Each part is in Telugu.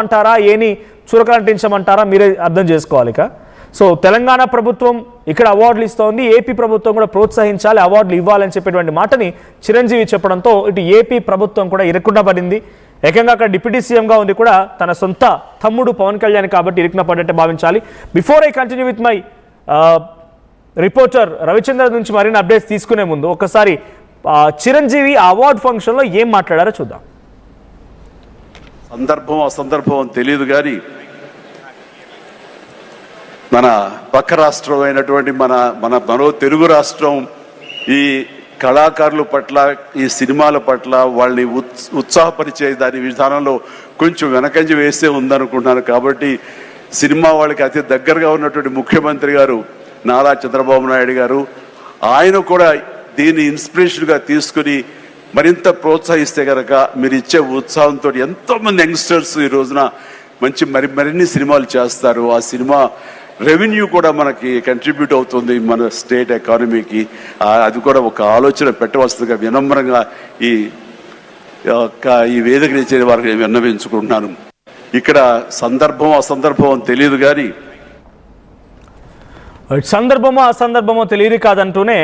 అంటారా ఏని చురకలంటించమంటారా మీరే అర్థం చేసుకోవాలి ఇక. సో తెలంగాణ ప్రభుత్వం ఇక్కడ అవార్డులు ఇస్తోంది, ఏపీ ప్రభుత్వం కూడా ప్రోత్సహించాలి, అవార్డులు ఇవ్వాలని చెప్పేటువంటి మాటని చిరంజీవి చెప్పడంతో ఇటు ఏపీ ప్రభుత్వం కూడా ఇరుక్కున పడింది. ఏకంగా అక్కడ డిప్యూటీ సీఎంగా ఉంది కూడా తన సొంత తమ్ముడు పవన్ కళ్యాణ్ కాబట్టి ఇరుక్కున పడ్డట్టే భావించాలి. Before I continue with my reporter Ravichandra నుంచి మరిన్ని అప్డేట్స్ తీసుకునే ముందు ఒకసారి చిరంజీవి అవార్డు ఫంక్షన్లో ఏం మాట్లాడారో చూద్దాం. సందర్భం అసందర్భం తెలియదు కానీ మన పక్క రాష్ట్రం అయినటువంటి మన తెలుగు రాష్ట్రం ఈ కళాకారుల పట్ల ఈ సినిమాల పట్ల వాళ్ళని ఉత్సాహపరిచే దాని విధానంలో కొంచెం వెనకంజ వేస్తే ఉందనుకుంటున్నాను. కాబట్టి సినిమా వాళ్ళకి అతి దగ్గరగా ఉన్నటువంటి ముఖ్యమంత్రి గారు నారా చంద్రబాబు నాయుడు గారు ఆయన కూడా దీన్ని ఇన్స్పిరేషన్గా తీసుకుని మరింత ప్రోత్సహిస్తే కనుక మీరు ఇచ్చే ఉత్సాహంతో ఎంతోమంది యంగ్స్టర్స్ ఈ రోజున మరిన్ని సినిమాలు చేస్తారు. ఆ సినిమా రెవెన్యూ కూడా మనకి కంట్రిబ్యూట్ అవుతుంది మన స్టేట్ ఎకానమీకి. అది కూడా ఒక ఆలోచన పెట్టవలసిందిగా వినమ్రంగా ఈ వేదిక ఇచ్చే వారికి విన్నవించుకుంటున్నాను. ఇక్కడ సందర్భం అసందర్భం తెలియదు కానీ సందర్భమో అసందర్భమో తెలియదు కాదంటూనే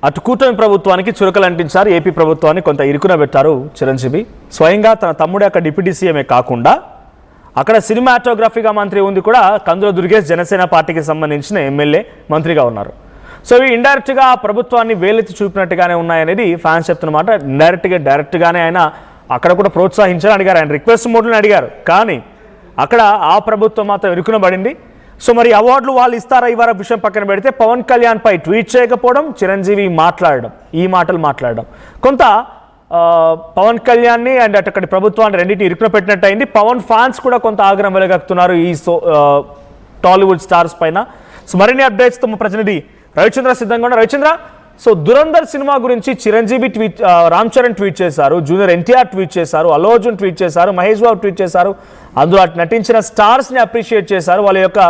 అటు కూటమి ప్రభుత్వానికి చురకలు అంటించారు, ఏపీ ప్రభుత్వాన్ని కొంత ఇరుకున పెట్టారు చిరంజీవి. స్వయంగా తన తమ్ముడు అక్కడ డిప్యూటీ సీఎమే కాకుండా అక్కడ సినిమాటోగ్రఫీగా మంత్రి ఉంది కూడా కందుల దుర్గేష్ జనసేన పార్టీకి సంబంధించిన ఎమ్మెల్యే మంత్రిగా ఉన్నారు. సో ఇవి ఇండైరెక్ట్గా ప్రభుత్వాన్ని వేలెత్తి చూపినట్టుగానే ఉన్నాయనేది ఫ్యాన్స్ చెప్తున్నమాట. డైరెక్ట్గానే ఆయన అక్కడ కూడా ప్రోత్సహించాలని అడిగారు, ఆయన రిక్వెస్ట్ మోడ్ని అడిగారు. కానీ అక్కడ ఆ ప్రభుత్వం మాత్రం ఇరుకున పడింది. సో మరి అవార్డులు వాళ్ళు ఇస్తారా ఇవాళ విషయం పక్కన పెడితే పవన్ కళ్యాణ్ పై ట్వీట్ చేయకపోవడం, చిరంజీవి ఈ మాటలు మాట్లాడడం కొంత పవన్ కళ్యాణ్ని అండ్ అక్కడి ప్రభుత్వాన్ని రెండింటి ఇరుకున పెట్టినట్టు అయింది. పవన్ ఫ్యాన్స్ కూడా కొంత ఆగ్రహం వెలగక్కుతున్నారు ఈ టాలీవుడ్ స్టార్స్ పైన. సో మరిన్ని అప్డేట్స్ తమ ప్రతినిధి రవిచంద్ర సిద్ధంగా ఉన్నారు. రవిచంద్ర, సో దురంధర్ సినిమా గురించి చిరంజీవి ట్వీట్, రామ్ చరణ్ ట్వీట్ చేశారు, జూనియర్ ఎన్టీఆర్ ట్వీట్ చేశారు, అల్లు అర్జున్ ట్వీట్ చేశారు, మహేష్ బాబు ట్వీట్ చేశారు. అందులో నటించిన స్టార్స్ని అప్రిషియేట్ చేశారు. వాళ్ళ యొక్క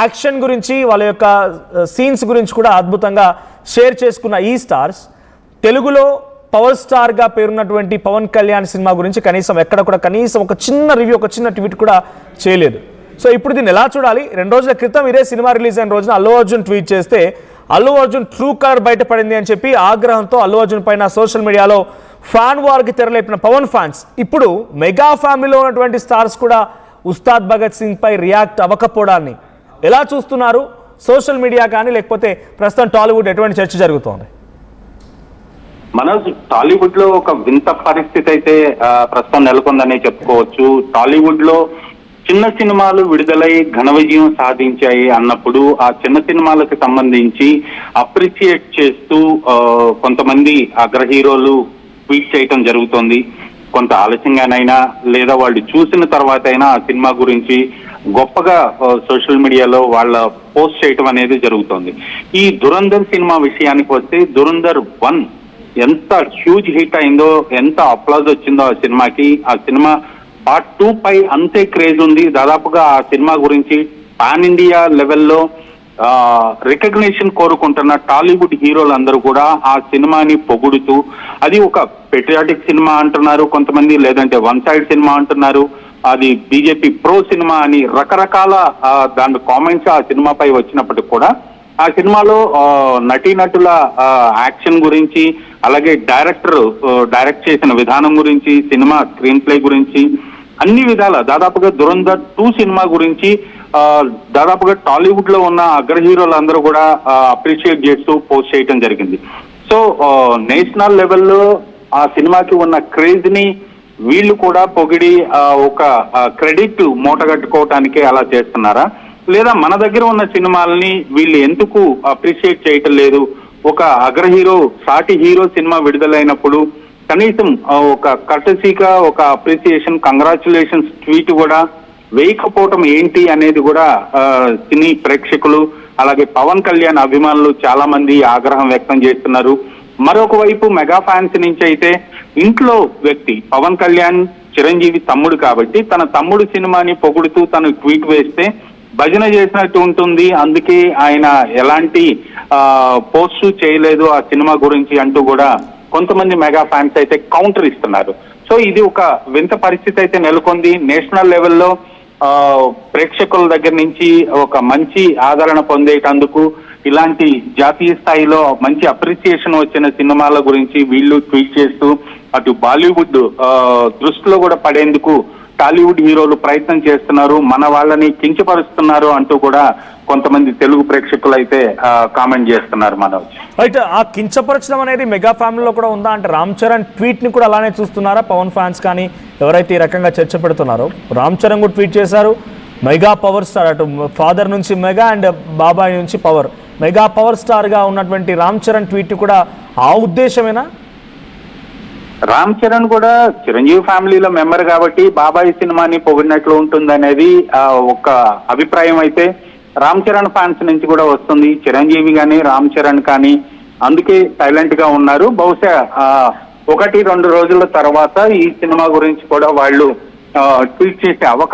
యాక్షన్ గురించి, వాళ్ళ యొక్క సీన్స్ గురించి కూడా అద్భుతంగా షేర్ చేసుకున్న ఈ స్టార్స్ తెలుగులో పవర్ స్టార్గా పేరున్నటువంటి పవన్ కళ్యాణ్ సినిమా గురించి కనీసం ఒక చిన్న రివ్యూ, ఒక చిన్న ట్వీట్ కూడా చేయలేదు. సో ఇప్పుడు దీన్ని ఎలా చూడాలి? 2 రోజుల క్రితం ఇదే సినిమా రిలీజ్ అయిన రోజున అల్లు అర్జున్ ట్వీట్ చేస్తే అల్లు అర్జున్ ట్రూ కలర్ బయటపడింది అని చెప్పి ఆగ్రహంతో అల్లు అర్జున్ పైన సోషల్ మీడియాలో ఫ్యాన్ వార్కి తెరలేపిన పవన్ ఫ్యాన్స్ ఇప్పుడు మెగా ఫ్యామిలీలో ఉన్నటువంటి స్టార్స్ కూడా ఉస్తాద్ భగత్ సింగ్ పై రియాక్ట్ అవ్వకపోవడాన్ని ఎలా చూస్తున్నారు? సోషల్ మీడియా కానీ లేకపోతే ప్రస్తుతం టాలీవుడ్ ఎటువంటి చర్చ జరుగుతోంది? మనోజ్, టాలీవుడ్ లో ఒక వింత పరిస్థితి అయితే ప్రస్తుతం నెలకొందని చెప్పుకోవచ్చు. టాలీవుడ్ లో చిన్న సినిమాలు విడుదలై ఘన విజయం సాధించాయి అన్నప్పుడు ఆ చిన్న సినిమాలకు సంబంధించి అప్రిషియేట్ చేస్తూ కొంతమంది అగ్ర హీరోలు ట్వీట్ చేయటం జరుగుతోంది. కొంత ఆలస్యంగానైనా లేదా వాళ్ళు చూసిన తర్వాత అయినా ఆ సినిమా గురించి గొప్పగా సోషల్ మీడియాలో వాళ్ళ పోస్ట్ చేయటం అనేది జరుగుతోంది. ఈ దురంధర్ సినిమా విషయానికి వస్తే దురంధర్ 1 ఎంత హ్యూజ్ హిట్ అయిందో, ఎంత అప్లాజ్ వచ్చిందో ఆ సినిమాకి. ఆ సినిమా పార్ట్ 2 పై అంతే క్రేజ్ ఉంది. దాదాపుగా ఆ సినిమా గురించి పాన్ ఇండియా లెవెల్లో రికగ్నిషన్ కోరుకుంటున్న టాలీవుడ్ హీరోలందరూ కూడా ఆ సినిమాని పొగుడుతూ, అది ఒక పెట్రియాటిక్ సినిమా అంటున్నారు కొంతమంది, లేదంటే వన్ సైడ్ సినిమా అంటున్నారు, అది బీజేపీ ప్రో సినిమా అని రకరకాల దాని కామెంట్స్ ఆ సినిమాపై వచ్చినప్పటికి కూడా ఆ సినిమాలో నటీనటుల యాక్షన్ గురించి, అలాగే డైరెక్ట్ చేసిన విధానం గురించి, సినిమా స్క్రీన్ ప్లే గురించి అన్ని విధాల దాదాపుగా దురంధర్ 2 సినిమా గురించి దాదాపుగా టాలీవుడ్ లో ఉన్న అగ్ర హీరోలందరూ కూడా అప్రిషియేట్ చేస్తూ పోస్ట్ చేయడం జరిగింది. సో నేషనల్ లెవెల్లో ఆ సినిమాకి ఉన్న క్రేజ్ ని వీళ్ళు కూడా పొగిడి ఒక క్రెడిట్ మూటగట్టుకోవటానికి అలా చేస్తున్నారా, లేదా మన దగ్గర ఉన్న సినిమాలని వీళ్ళు ఎందుకు అప్రిషియేట్ చేయటం లేదు? ఒక అగ్ర హీరో, సాటి హీరో సినిమా విడుదలైనప్పుడు కనీసం ఒక కర్టసీగా ఒక అప్రిసియేషన్, కంగ్రాచులేషన్స్ ట్వీట్ కూడా వేయకపోవటం ఏంటి అనేది కూడా సినీ ప్రేక్షకులు అలాగే పవన్ కళ్యాణ్ అభిమానులు చాలా మంది ఆగ్రహం వ్యక్తం చేస్తున్నారు. మరొక వైపు మెగా ఫ్యాన్స్ నుంచి అయితే ఇంట్లో వ్యక్తి పవన్ కళ్యాణ్ చిరంజీవి తమ్ముడు కాబట్టి తన తమ్ముడు సినిమాని పొగుడుతూ తను ట్వీట్ వేస్తే భజన చేసినట్టు ఉంటుంది, అందుకే ఆయన ఎలాంటి పోస్టు చేయలేదు ఆ సినిమా గురించి అంటూ కూడా కొంతమంది మెగా ఫ్యాన్స్ అయితే కౌంటర్ ఇస్తున్నారు. సో సో ఇది ఒక వింత పరిస్థితి అయితే నెలకొంది. నేషనల్ లెవెల్లో ప్రేక్షకుల దగ్గర నుంచి ఒక మంచి ఆదరణ పొందేటందుకు, ఇలాంటి జాతీయ స్థాయిలో మంచి అప్రిసియేషన్ వచ్చిన సినిమాల గురించి వీళ్ళు ట్వీట్ చేస్తూ అటు బాలీవుడ్ దృష్టిలో కూడా పడేందుకు టాలీవుడ్ హీరోలు ప్రయత్నం చేస్తున్నారు, మన వాళ్ళని కించపరుస్తున్నారు అంటూ కూడా కొంతమంది తెలుగు ప్రేక్షకులు అయితే కామెంట్ చేస్తున్నారు. మనోజ్, అయితే ఆ కించపరచడం అనేది మెగా ఫ్యామిలీలో కూడా ఉందా? అంటే రామ్ చరణ్ ట్వీట్ ని కూడా అలానే చూస్తున్నారా? పవన్ ఫ్యాన్స్ కానీ ఎవరైతే ఈ రకంగా చర్చ పెడుతున్నారో, రామ్ చరణ్ కూడా ట్వీట్ చేశారు, మెగా పవర్ స్టార్, అటు ఫాదర్ నుంచి మెగా అండ్ బాబాయ్ నుంచి పవర్, మెగా పవర్ స్టార్ గా ఉన్నటువంటి రామ్ చరణ్ ట్వీట్ కూడా ఆ ఉద్దేశమేనా? రామ్ చరణ్ కూడా చిరంజీవి ఫ్యామిలీలో మెంబర్ కాబట్టి బాబాయ్ సినిమాని పొగిడినట్లు ఉంటుందనేది ఒక అభిప్రాయం అయితే రామ్ చరణ్ ఫ్యాన్స్ నుంచి కూడా వస్తుంది. చిరంజీవి కానీ రామ్ చరణ్ కానీ అందుకే సైలెంట్ గా ఉన్నారు. బహుశా 1-2 రోజుల తర్వాత ఈ సినిమా గురించి కూడా వాళ్ళు ట్వీట్ చేసే అవకాశం